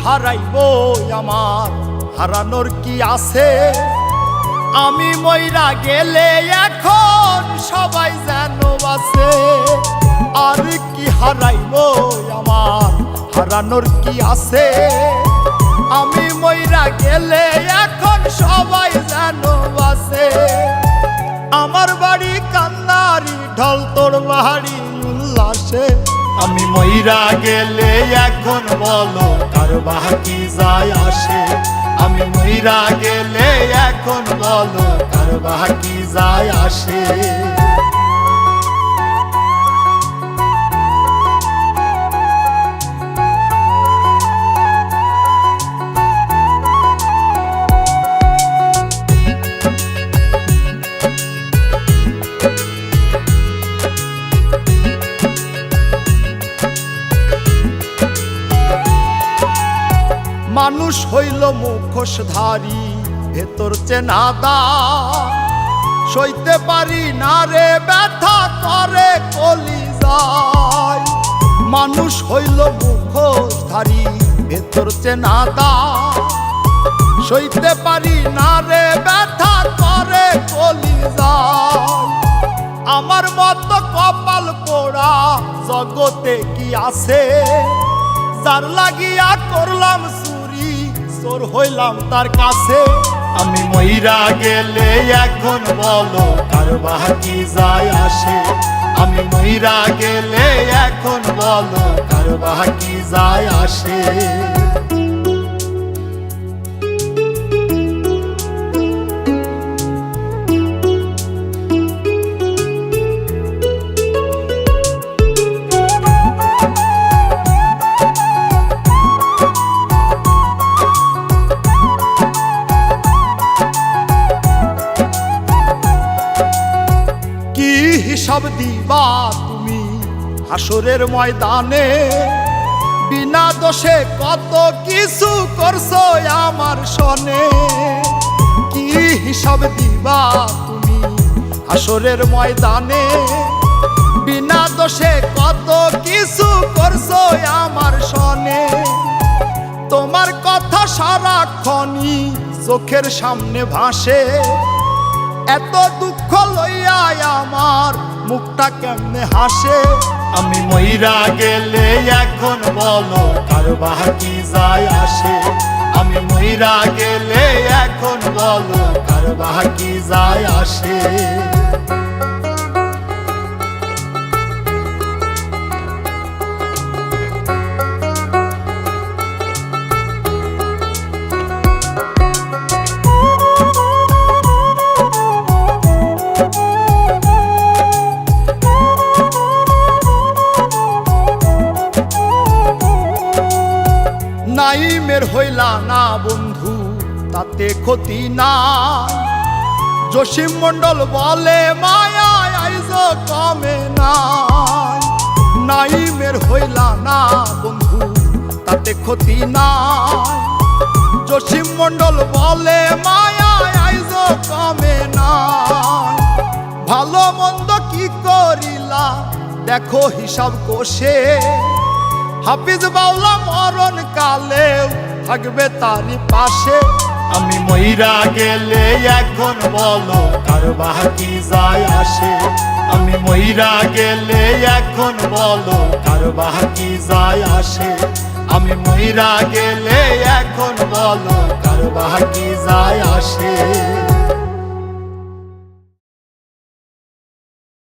হারাইবো আমার হারানোর কি আছে? আমি মইরা গেলে এখন সবাই যেন বাঁচে। আর কি হারাইবো আমার হারানোর কি আছে? আমি মইরা গেলে এখন সবাই যেন বাঁচে। আমার বাড়ি কান্নারি ঢল, তোর বাড়ি উল্লাসে। আমি মইরা গেলে এখন বলো কার বাকি যায় আসে? আমি মইরা গেলে এখন বলো কার বাকি যায় আসে? মানুষ হইল মুখোশধারী, ভেতর চেনাদা। সইতে পারি না রে ব্যথা করে কলিজায়। মানুষ হইল মুখোশধারী, ভেতর চেনাদা। সইতে পারি না রে ব্যথা করে কলিজায়। আমার মতো কপাল পোড়া জগতে কি আছে? যার লাগিয়া করলাম চুরি, চোর হইলাম তার কাছে। আমি মইরা গেলে এখন বলো কার বাকি যায় আসে? আমি মইরা গেলে এখন বলো কার বাকি যায় আসে? হিসাব দিবা তুমি হাসরের ময়দানে? বিনা দোষে কত কিছু করছো আমার সনে। কি হিসাব দিবা তুমি হাসরের ময়দানে? বিনা দোষে কত কিছু করছো আমার সনে। তোমার কথা সারাক্ষণই চোখের সামনে ভাসে। এত দুঃখ লইয়া আমার মুখটা কেমনে হাসে? আমি মইরা গেলে এখন বলো কার বাকি যায় আসে? আমি মইরা গেলে এখন বলো কার বাকি যায় আসে? নাইমের হইলা না বন্ধু তাতে ক্ষতি নাই। জসিম মণ্ডল বলে মায়া আইজ কমে নাই। নাইমের হইলা না বন্ধু তাতে ক্ষতি নাই। জসিম মণ্ডল বলে মায়া আইজ কমে নাই। ভালো মন্দ কি করিলা দেখো হিসাব কষে। হাফিজ বাউলা মরণ কালেও থাকবে তারই পাশে। আমি মইরা গেলে এখন বলো কার বাকি যায় আসে? আমি মইরা গেলে এখন বলো কার বাকি যায় আসে? আমি মইরা গেলে এখন বলো কার বাকি যায় আসে?